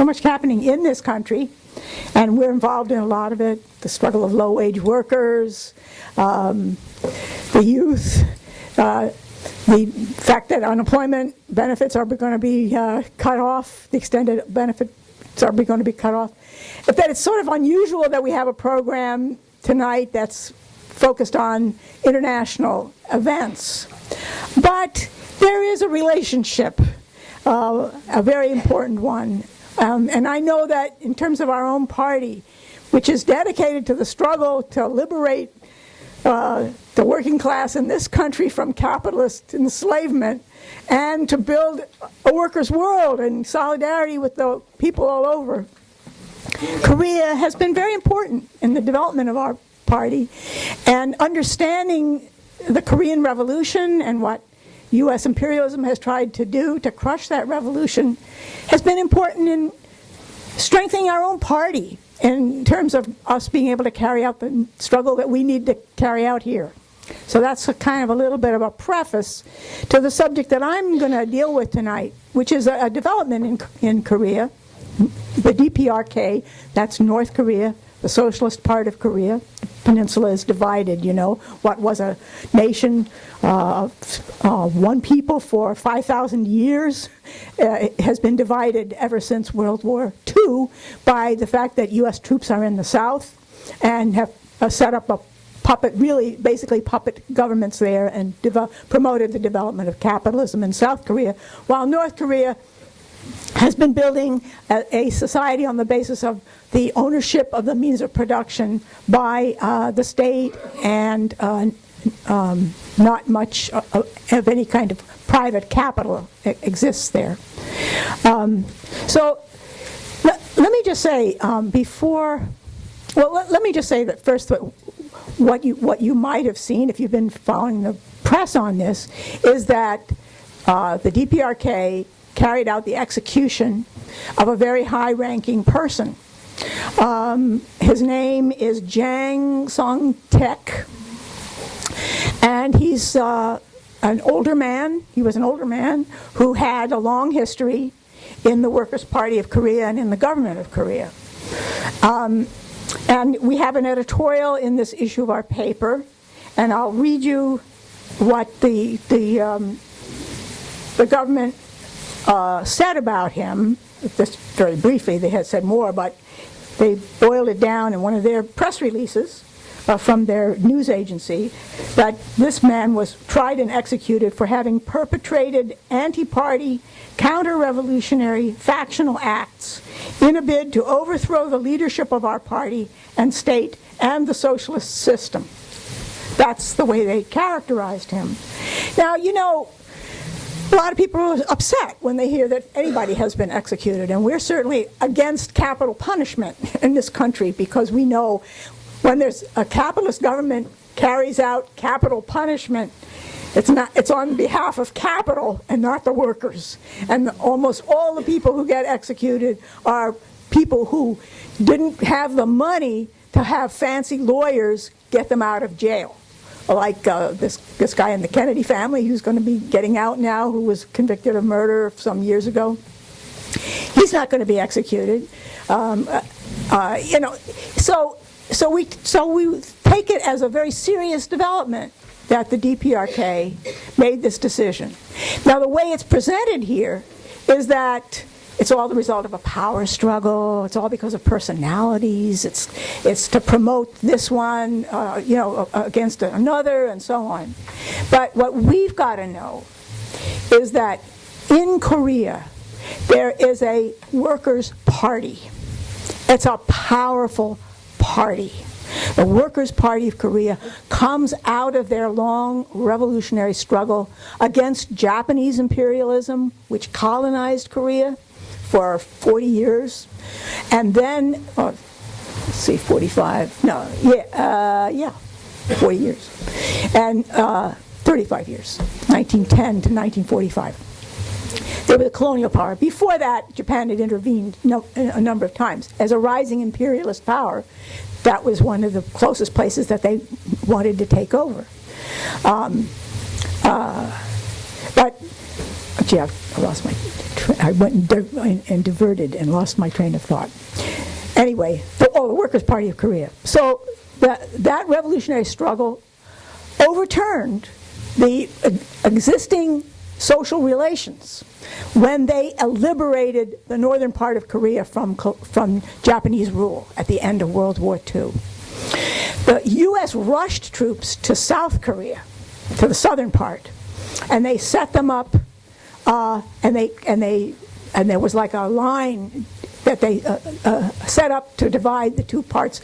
so much happening in this country, and we're involved in a lot of it. The struggle of low-wage workers, the youth, the fact that unemployment benefits are going to be cut off, the extended benefits are going to be cut off. That it's sort of unusual that we have a program tonight that's focused on international events. But there is a relationship, a very important one. And I know that in terms of our own party, which is dedicated to the struggle to liberate the working class in this country from capitalist enslavement and to build a workers' world in solidarity with the people all over, Korea has been very important in the development of our party, and understanding the Korean Revolution and what U.S. imperialism has tried to do to crush that revolution has been important in strengthening our own party in terms of us being able to carry out the struggle that we need to carry out here. So that's a kind of a little bit of a preface to the subject that I'm going to deal with tonight, which is a development in Korea, the DPRK, that's North Korea, the socialist part of Korea. The peninsula is divided, you know. What was a nation of one people for 5,000 years has been divided ever since World War II by the fact that U.S. troops are in the south and have set up a puppet, really basically puppet governments there, and promoted the development of capitalism in South Korea, while North Korea has been building a society on the basis of the ownership of the means of production by the state, and not much of any kind of private capital exists there. So let me just say let me just say that first, what you might have seen if you've been following the press on this is that the DPRK carried out the execution of a very high-ranking person. His name is Jang Song-thaek, and he's an older man. He was an older man who had a long history in the Workers' Party of Korea and in the government of Korea. And we have an editorial in this issue of our paper, and I'll read you what the government said about him. Just very briefly, they had said more, but they boiled it down in one of their press releases from their news agency, that this man was tried and executed for having perpetrated anti-party, counter-revolutionary factional acts in a bid to overthrow the leadership of our party and state and the socialist system. That's the way they characterized him. Now, you know, a lot of people are upset when they hear that anybody has been executed, and we're certainly against capital punishment in this country, because we know when there's a capitalist government carries out capital punishment, it's on behalf of capital and not the workers. And almost all the people who get executed are people who didn't have the money to have fancy lawyers get them out of jail. Like this guy in the Kennedy family who's going to be getting out now, who was convicted of murder some years ago. He's not going to be executed. You know, so we take it as a very serious development that the DPRK made this decision. Now, the way it's presented here is that it's all the result of a power struggle. It's all because of personalities. It's to promote this one, you know, against another, and so on. But what we've got to know is that in Korea, there is a workers' party. It's a powerful party. The Workers' Party of Korea comes out of their long revolutionary struggle against Japanese imperialism, which colonized Korea for 40 years, and then, let's see, 45, no, 40 years, and 35 years, 1910 to 1945. They were the colonial power. Before that, Japan had intervened a number of times. As a rising imperialist power, that was one of the closest places that they wanted to take over. But, gee, I lost my I went and diverted and lost my train of thought. Anyway, the Workers' Party of Korea. So that revolutionary struggle overturned the existing social relations when they liberated the northern part of Korea from Japanese rule at the end of World War II. The U.S. rushed troops to South Korea, to the southern part, and they set them up, and there was like a line that they set up to divide the two parts.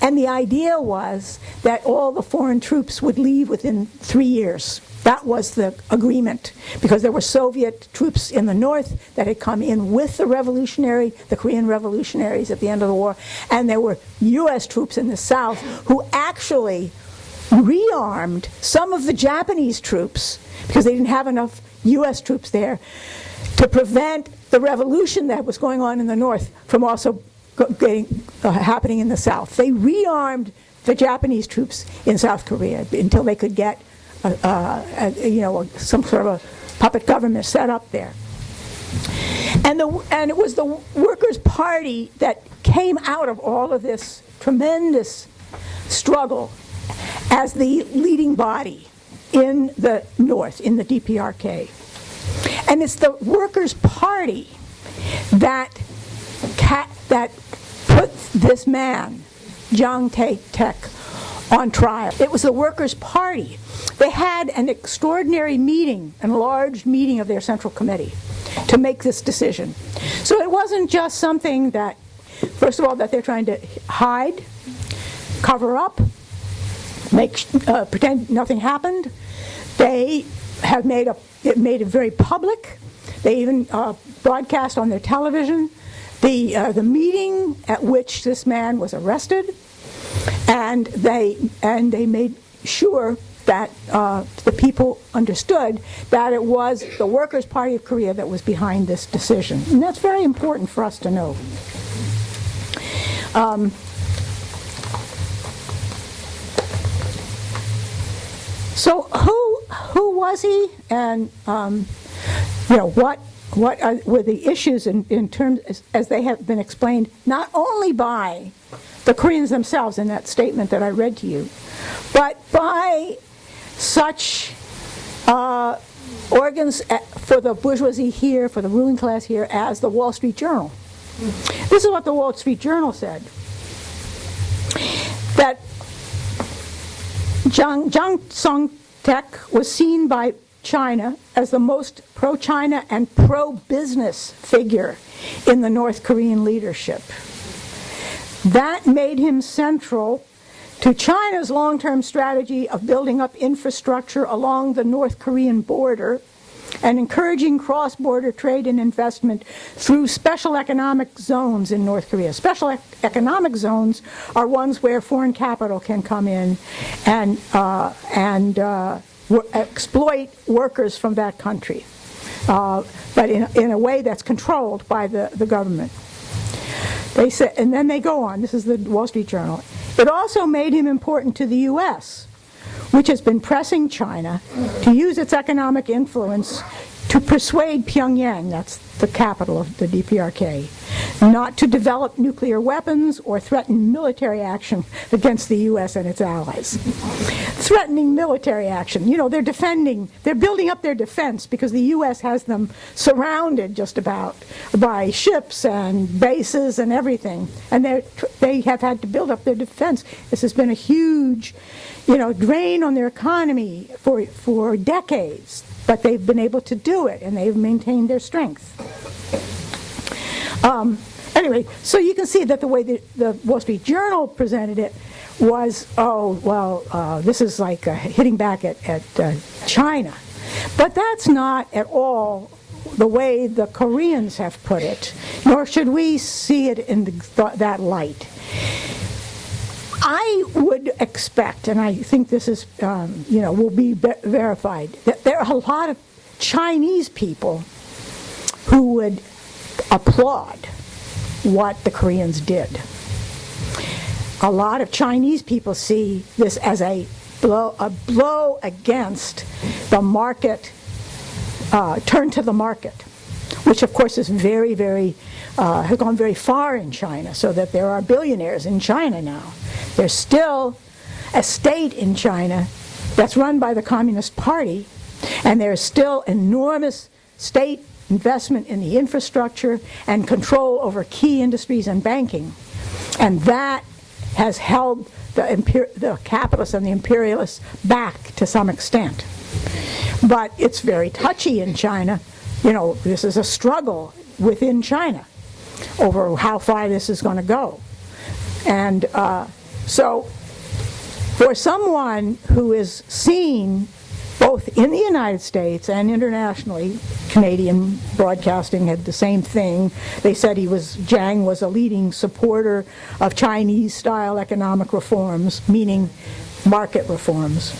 And the idea was that all the foreign troops would leave within 3 years. That was the agreement, because there were Soviet troops in the north that had come in with the Korean revolutionaries at the end of the war, and there were U.S. troops in the south who actually rearmed some of the Japanese troops, because they didn't have enough U.S. troops there, to prevent the revolution that was going on in the north from also happening in the south. They rearmed the Japanese troops in South Korea until they could get some sort of a puppet government set up there. And it was the Workers' Party that came out of all of this tremendous struggle as the leading body in the North, in the DPRK. And it's the Workers' Party that put this man, Jang Song-thaek, on trial. It was the Workers' Party. They had an extraordinary meeting, an enlarged meeting of their Central Committee to make this decision. So it wasn't just something that, first of all, that they're trying to hide, cover up, pretend nothing happened. They have made it very public. They even broadcast on their television the meeting at which this man was arrested, and they made sure that the people understood that it was the Workers' Party of Korea that was behind this decision. And that's very important for us to know. So who was he, and what were the issues in terms as they have been explained not only by the Koreans themselves in that statement that I read to you, but by such organs for the bourgeoisie here, for the ruling class here, as the Wall Street Journal. This is what the Wall Street Journal said, that Jang Song-thaek was seen by China as the most pro-China and pro-business figure in the North Korean leadership. That made him central to China's long-term strategy of building up infrastructure along the North Korean border and encouraging cross-border trade and investment through special economic zones in North Korea. Special economic zones are ones where foreign capital can come in and exploit workers from that country, but in a way that's controlled by the government. They say, and then they go on, this is the Wall Street Journal, it also made him important to the U.S., which has been pressing China to use its economic influence to persuade Pyongyang, that's the capital of the DPRK, not to develop nuclear weapons or threaten military action against the U.S. and its allies. Threatening military action, they're building up their defense because the U.S. has them surrounded just about by ships and bases and everything, and they have had to build up their defense. This has been a huge drain on their economy for decades, but they've been able to do it, and they've maintained their strength. Anyway, so you can see that the way the Wall Street Journal presented it was, this is like hitting back at China. But that's not at all the way the Koreans have put it, nor should we see it in that light. I would expect, and I think this is, will be verified, that there are a lot of Chinese people who would applaud what the Koreans did. A lot of Chinese people see this as a blow against the market, turn to the market, which of course is very, very, has gone very far in China, so that there are billionaires in China now. There's still a state in China that's run by the Communist Party, and there's still enormous state investment in the infrastructure and control over key industries and banking. And that has held the capitalists and the imperialists back to some extent. But it's very touchy in China. You know, this is a struggle within China over how far this is going to go. And so for someone who is seen both in the United States and internationally, Canadian broadcasting had the same thing. They said Jang was a leading supporter of Chinese-style economic reforms, meaning market reforms.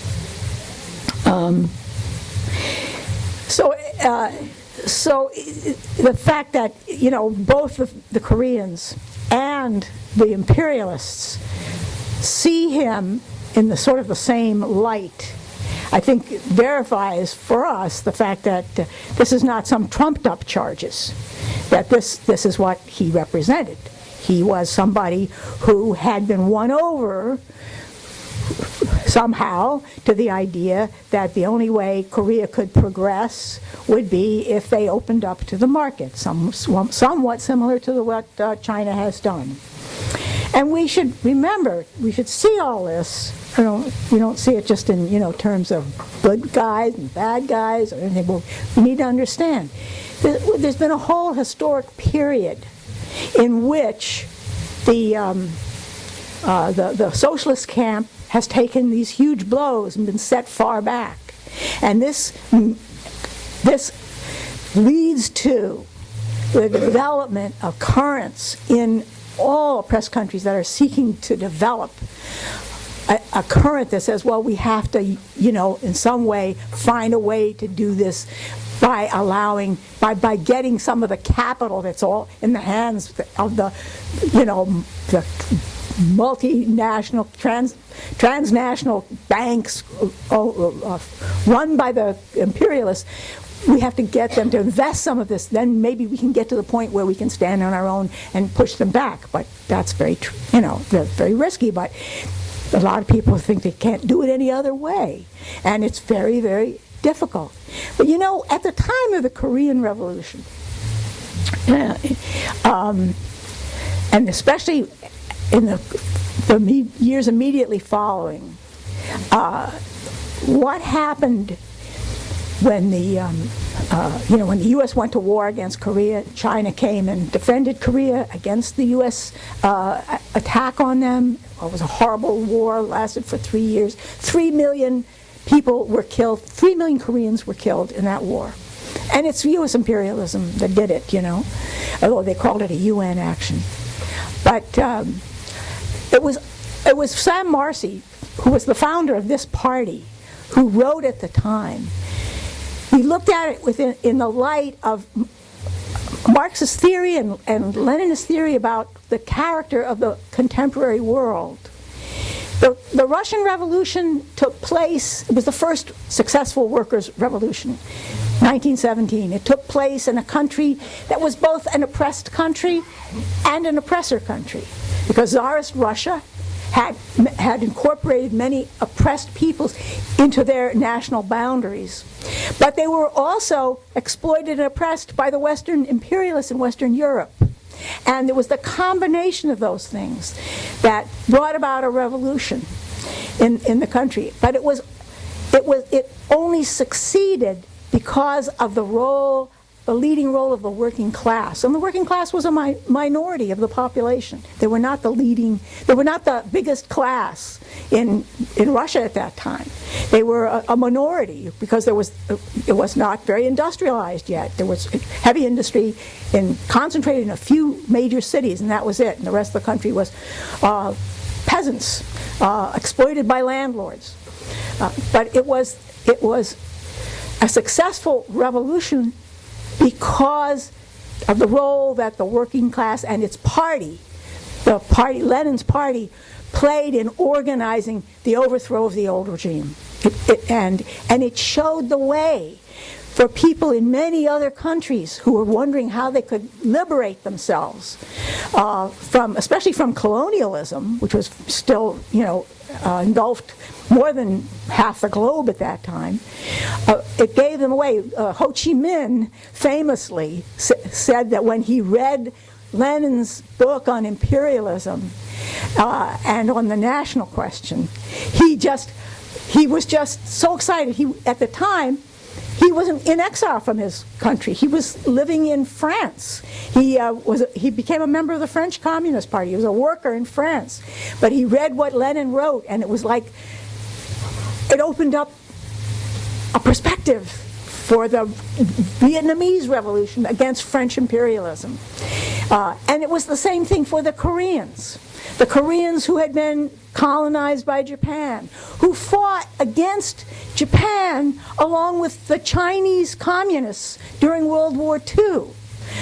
So the fact that, you know, both the Koreans and the imperialists see him in the sort of the same light, I think verifies for us the fact that this is not some trumped up charges, that this is what he represented. He was somebody who had been won over somehow to the idea that the only way Korea could progress would be if they opened up to the market, somewhat similar to what China has done. And we should remember, we should see all this. We don't see it just in, you know, terms of good guys and bad guys or anything. Well, we need to understand there's been a whole historic period in which the socialist camp has taken these huge blows and been set far back, and this leads to the development of currents in all oppressed countries that are seeking to develop a current that says, well, we have to, you know, in some way find a way to do this by by getting some of the capital that's all in the hands of the, you know, the multinational, transnational banks run by the imperialists. We have to get them to invest some of this. Then maybe we can get to the point where we can stand on our own and push them back. But that's very, you know, very risky. But a lot of people think they can't do it any other way, and it's very, very difficult. But you know, at the time of the Korean Revolution, and especially in the years immediately following, what happened when when the U.S. went to war against Korea, China came and defended Korea against the U.S. Attack on them. It was a horrible war, lasted for 3 years. 3 million people were killed, 3 million Koreans were killed in that war. And it's U.S. imperialism that did it, you know, although they called it a UN action. But it was Sam Marcy, who was the founder of this party, who wrote at the time. He looked at it in the light of Marxist theory and Leninist theory about the character of the contemporary world. The Russian Revolution took place, it was the first successful workers' revolution, 1917. It took place in a country that was both an oppressed country and an oppressor country, because Tsarist Russia had incorporated many oppressed peoples into their national boundaries. But they were also exploited and oppressed by the Western imperialists in Western Europe. And it was the combination of those things that brought about a revolution in the country. But it only succeeded because of the leading role of the working class. And the working class was a minority of the population. They were not the biggest class in Russia at that time. They were a minority because it was not very industrialized yet. There was heavy industry concentrated in a few major cities, and that was it. And the rest of the country was peasants exploited by landlords. But it was a successful revolution because of the role that the working class and its party, Lenin's party, played in organizing the overthrow of the old regime. And it showed the way for people in many other countries who were wondering how they could liberate themselves especially from colonialism, which was still, engulfed more than half the globe at that time. It gave them away. Ho Chi Minh famously said that when he read Lenin's book on imperialism and on the national question, he was just so excited. At the time, he wasn't in exile from his country. He was living in France. He became a member of the French Communist Party. He was a worker in France. But he read what Lenin wrote, and it was like it opened up a perspective for the Vietnamese revolution against French imperialism. And it was the same thing for the Koreans. The Koreans who had been colonized by Japan, who fought against Japan along with the Chinese communists during World War II.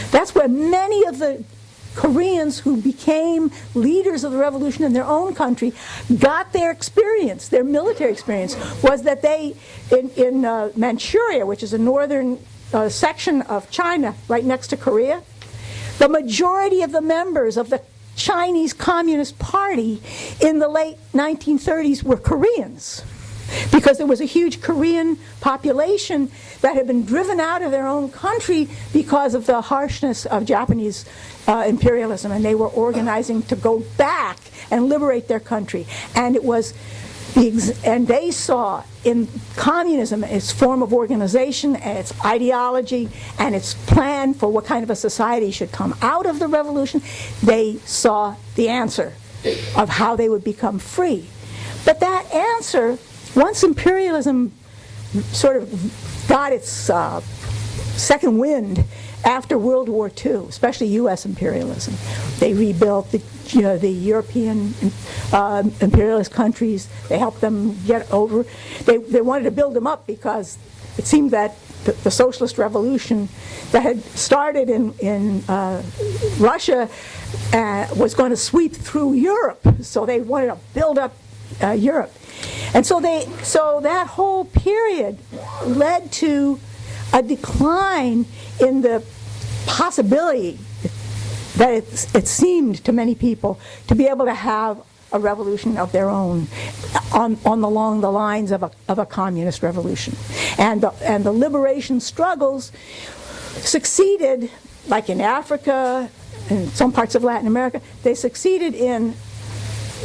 That's where many of the Koreans who became leaders of the revolution in their own country got their experience, their military experience, was that they, in Manchuria, which is a northern section of China right next to Korea, the majority of the members of the Chinese Communist Party in the late 1930s were Koreans, because there was a huge Korean population that had been driven out of their own country because of the harshness of Japanese imperialism, and they were organizing to go back and liberate their country. And it was and they saw in communism its form of organization and its ideology and its plan for what kind of a society should come out of the revolution. They saw the answer of how they would become free. But that answer, once imperialism sort of got its second wind after World War II, especially U.S. imperialism, they rebuilt the European imperialist countries. They helped them get over. They wanted to build them up because it seemed that the socialist revolution that had started in Russia was going to sweep through Europe. So they wanted to build up Europe, and so that whole period led to a decline in the possibility that it seemed to many people to be able to have a revolution of their own along the lines of a communist revolution. And the liberation struggles succeeded, like in Africa and some parts of Latin America, they succeeded in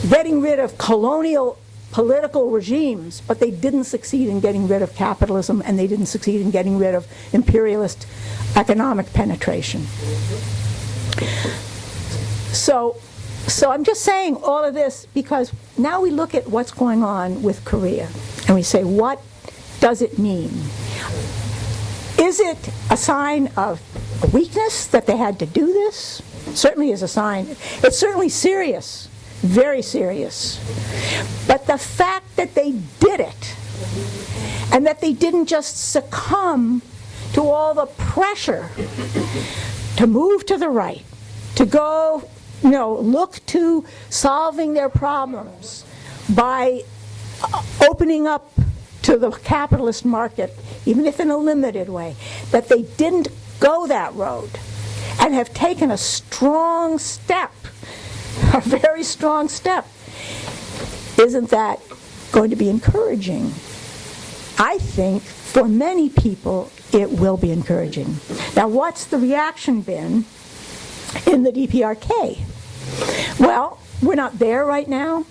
getting rid of colonial political regimes, but they didn't succeed in getting rid of capitalism, and they didn't succeed in getting rid of imperialist economic penetration. So I'm just saying all of this because now we look at what's going on with Korea, and we say, what does it mean? Is it a sign of a weakness that they had to do this? It certainly is a sign. It's certainly serious. Very serious. But the fact that they did it, and that they didn't just succumb to all the pressure to move to the right, to go, look to solving their problems by opening up to the capitalist market, even if in a limited way, that they didn't go that road and have taken a strong step, a very strong step. Isn't that going to be encouraging? I think for many people it will be encouraging. Now, what's the reaction been in the DPRK? Well, we're not there right now.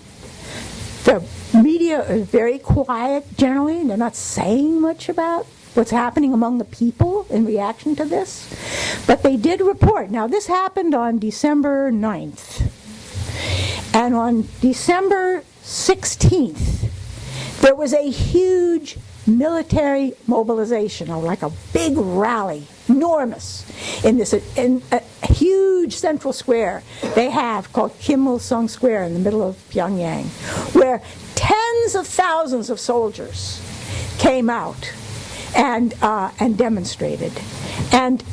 The media is very quiet generally, and they're not saying much about what's happening among the people in reaction to this. But they did report. Now, this happened on December 9th. And on December 16th, there was a huge military mobilization, or like a big rally, enormous, in a huge central square they have called Kim Il-sung Square in the middle of Pyongyang, where tens of thousands of soldiers came out and demonstrated. And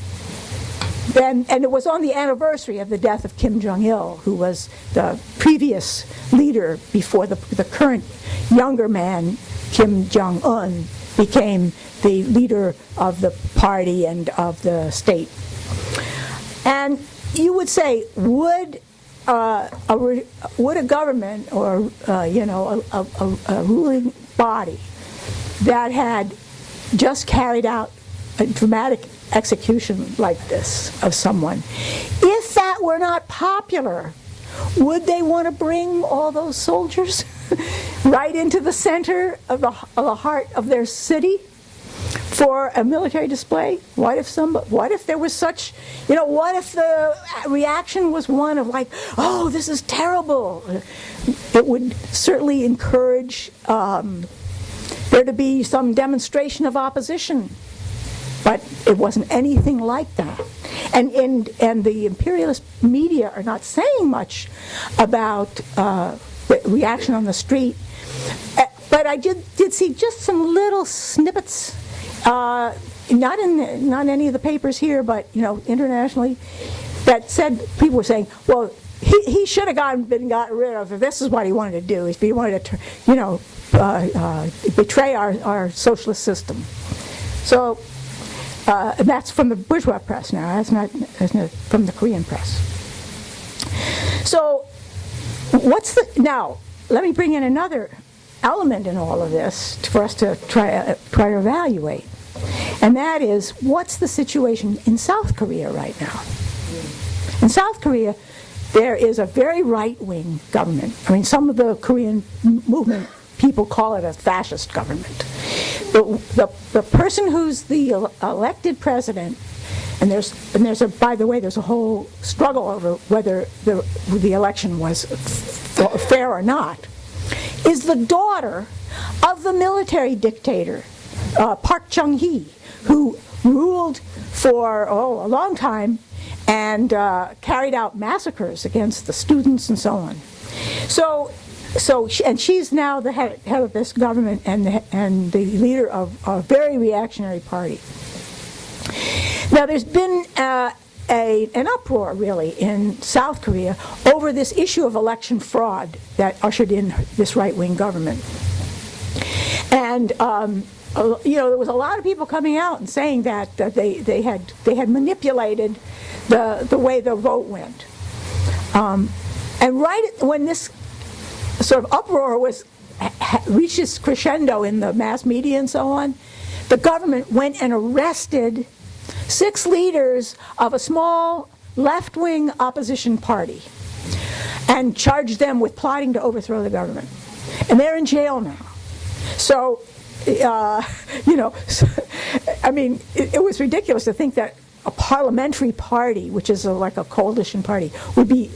and it was on the anniversary of the death of Kim Jong-il, who was the previous leader before the current younger man, Kim Jong-un, became the leader of the party and of the state. And you would say, would a government or a ruling body that had just carried out a dramatic execution like this of someone, if that were not popular, would they want to bring all those soldiers right into the center of the heart of their city for a military display? What if there was such, what if the reaction was one of like, oh, this is terrible? It would certainly encourage there to be some demonstration of opposition. But it wasn't anything like that. And the imperialist media are not saying much about the reaction on the street. But I did see just some little snippets, not any of the papers here, but internationally, that said, people were saying, well, he should have been gotten rid of. This is what he wanted to do. He wanted to, betray our socialist system. So. That's from the bourgeois press now. That's not from the Korean press. So, now? Let me bring in another element in all of this for us to try to evaluate, and that is what's the situation in South Korea right now? In South Korea, there is a very right-wing government. I mean, some of the Korean movement people call it a fascist government. The person who's the elected president, and by the way, there's a whole struggle over whether the election was fair or not, is the daughter of the military dictator, Park Chung-hee, who ruled for a long time and carried out massacres against the students and so on. And she's now the head of this government and the leader of a very reactionary party. Now, there's been an uproar, really, in South Korea over this issue of election fraud that ushered in this right-wing government. And there was a lot of people coming out and saying that they had manipulated the way the vote went. And right when this sort of uproar reaches crescendo in the mass media and so on, the government went and arrested 6 leaders of a small left-wing opposition party and charged them with plotting to overthrow the government. And they're in jail now. So, I mean, it was ridiculous to think that a parliamentary party, which is like a coalition party, would be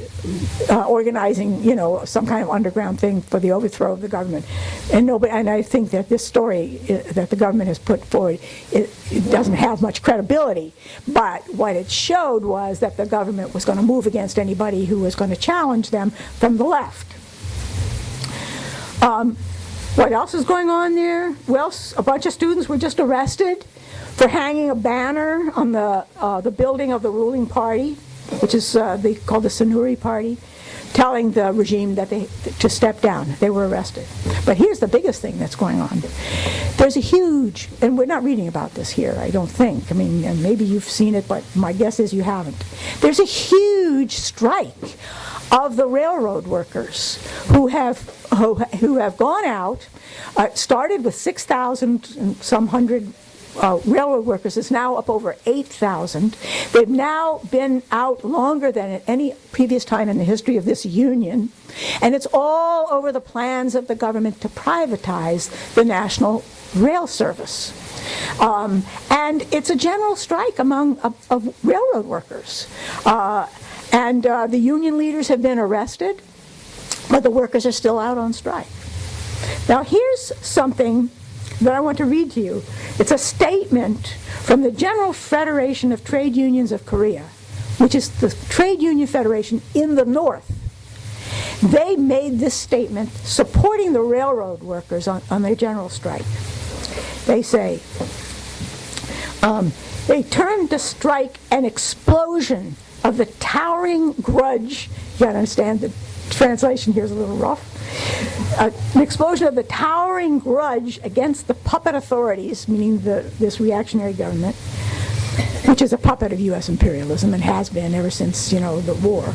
organizing, some kind of underground thing for the overthrow of the government. And I think that this story that the government has put forward, it doesn't have much credibility. But what it showed was that the government was going to move against anybody who was going to challenge them from the left. What else is going on there? Well, a bunch of students were just arrested for hanging a banner on the building of the ruling party, which is called the Sanuri Party, telling the regime that to step down. They were arrested. But here's the biggest thing that's going on. There's a huge, and we're not reading about this here, I don't think. I mean, and maybe you've seen it, but my guess is you haven't. There's a huge strike of the railroad workers who have gone out. Started with 6,000 and some hundred railroad workers. Is now up over 8,000. They've now been out longer than at any previous time in the history of this union, and it's all over the plans of the government to privatize the national rail service. And it's a general strike among of railroad workers. And the union leaders have been arrested, but the workers are still out on strike. Now here's something that I want to read to you. It's a statement from the General Federation of Trade Unions of Korea, which is the trade union federation in the north. They made this statement supporting the railroad workers on their general strike. They say, They termed the strike an explosion of the towering grudge. You gotta understand the translation here is a little rough. An explosion of the towering grudge against the puppet authorities, meaning this reactionary government, which is a puppet of U.S. imperialism and has been ever since, the war,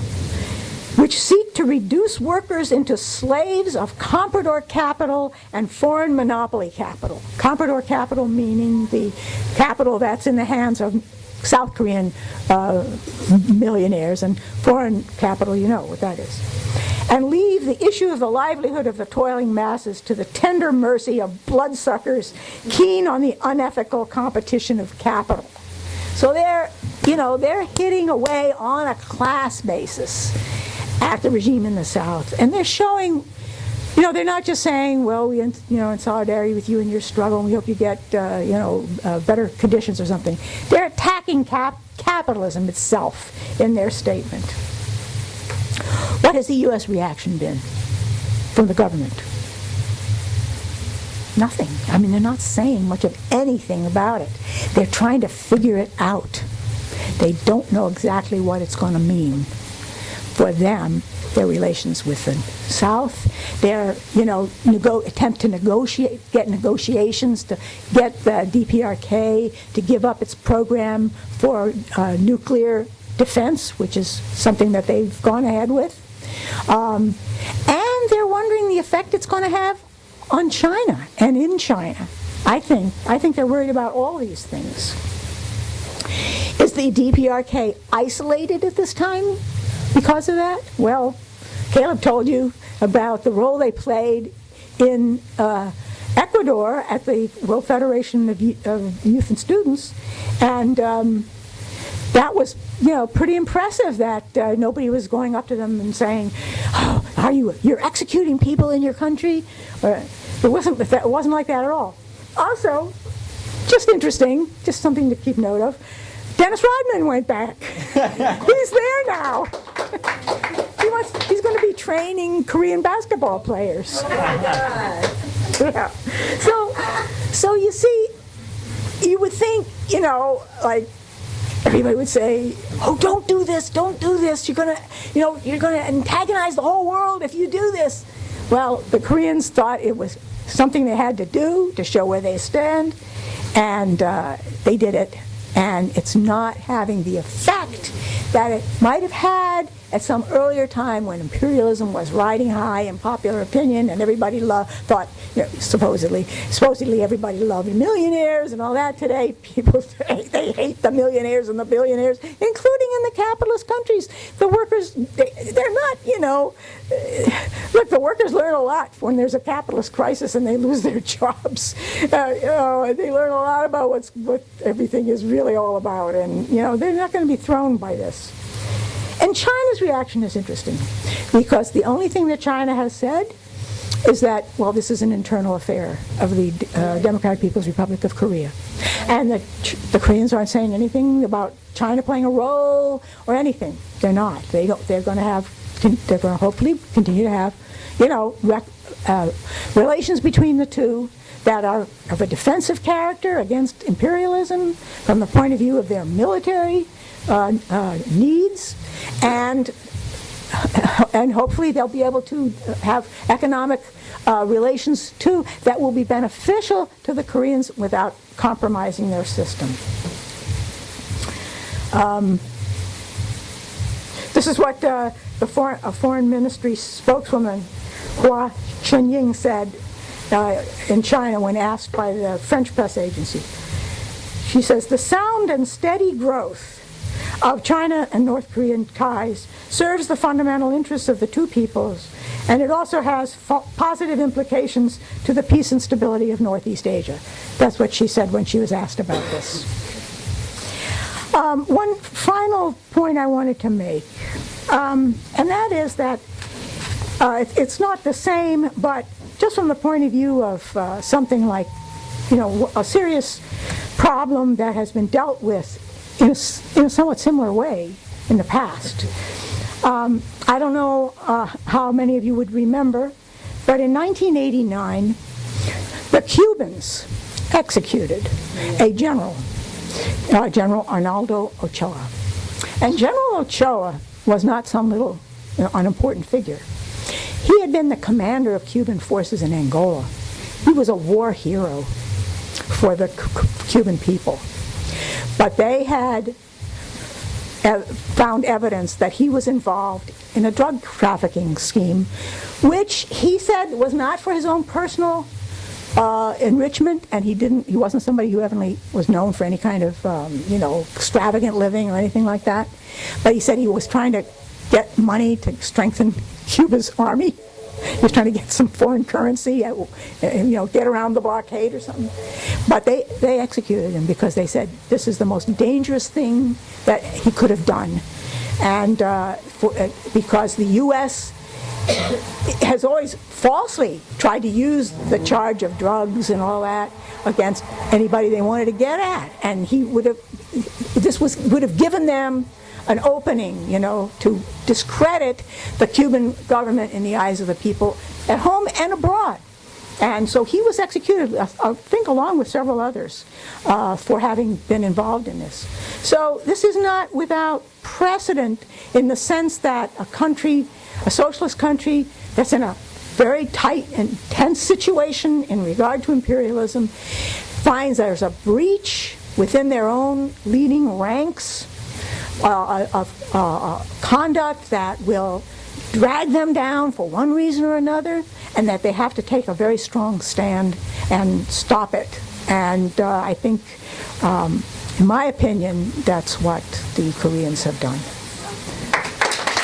which seek to reduce workers into slaves of comprador capital and foreign monopoly capital. Comprador capital meaning the capital that's in the hands of South Korean millionaires, and foreign capital, you know what that is. And leave the issue of the livelihood of the toiling masses to the tender mercy of bloodsuckers keen on the unethical competition of capital. So they're hitting away on a class basis at the regime in the South. And they're showing, they're not just saying, well, in solidarity with you in your struggle, and we hope you get, better conditions or something. They're attacking capitalism itself in their statement. What has the U.S. reaction been from the government? Nothing. I mean, they're not saying much of anything about it. They're trying to figure it out. They don't know exactly what it's going to mean for them, their relations with the South. They're, attempt to get negotiations to get the DPRK to give up its program for nuclear defense, which is something that they've gone ahead with. And they're wondering the effect it's going to have on China and in China. I think they're worried about all these things. Is the DPRK isolated at this time because of that? Well, Caleb told you about the role they played in Ecuador at the World Federation of Youth and Students, and that was pretty impressive that nobody was going up to them and saying, "Oh, you're executing people in your country?" It wasn't like that at all. Also, just interesting, just something to keep note of. Dennis Rodman went back. He's there now. He's going to be training Korean basketball players. Oh my God. Yeah. So you see, you would think, like everybody would say, "Oh, don't do this. You're going to antagonize the whole world if you do this." Well, the Koreans thought it was something they had to do to show where they stand, and they did it. And it's not having the effect that it might have had at some earlier time when imperialism was riding high in popular opinion, and everybody thought, supposedly everybody loved millionaires and all that. Today, people they hate the millionaires and the billionaires, including in the capitalist countries. The workers, they're not, look, the workers learn a lot when there's a capitalist crisis and they lose their jobs. They learn a lot about what everything is really all about, and they're not going to be thrown by this. And China's reaction is interesting, because the only thing that China has said is that, well, this is an internal affair of the Democratic People's Republic of Korea, and the Koreans aren't saying anything about China playing a role or anything. They're not. They're going to hopefully continue to have, relations between the two that are of a defensive character against imperialism from the point of view of their military needs, and hopefully they'll be able to have economic relations too that will be beneficial to the Koreans without compromising their system. This is what a foreign ministry spokeswoman Hua Chunying said in China when asked by the French press agency. She says, "The sound and steady growth of China and North Korean ties serves the fundamental interests of the two peoples, and it also has positive implications to the peace and stability of Northeast Asia." That's what she said when she was asked about this. One final point I wanted to make, and that is that it's not the same, but just from the point of view of something like, a serious problem that has been dealt with in a somewhat similar way in the past. I don't know how many of you would remember, but in 1989, the Cubans executed a general General Arnaldo Ochoa. And General Ochoa was not some little unimportant figure. He had been the commander of Cuban forces in Angola. He was a war hero for the Cuban people. But they had found evidence that he was involved in a drug trafficking scheme, which he said was not for his own personal enrichment, and he wasn't somebody who ever was known for any kind of extravagant living or anything like that. But he said he was trying to get money to strengthen Cuba's army. He was trying to get some foreign currency, get around the blockade or something. But they executed him because they said this is the most dangerous thing that he could have done. And because the U.S. has always falsely tried to use the charge of drugs and all that against anybody they wanted to get at. And would have given them an opening, to discredit the Cuban government in the eyes of the people at home and abroad. And so he was executed, I think along with several others, for having been involved in this. So this is not without precedent in the sense that a socialist country that's in a very tight and tense situation in regard to imperialism finds there's a breach within their own leading ranks of conduct that will drag them down for one reason or another, and that they have to take a very strong stand and stop it. And I think, in my opinion, that's what the Koreans have done.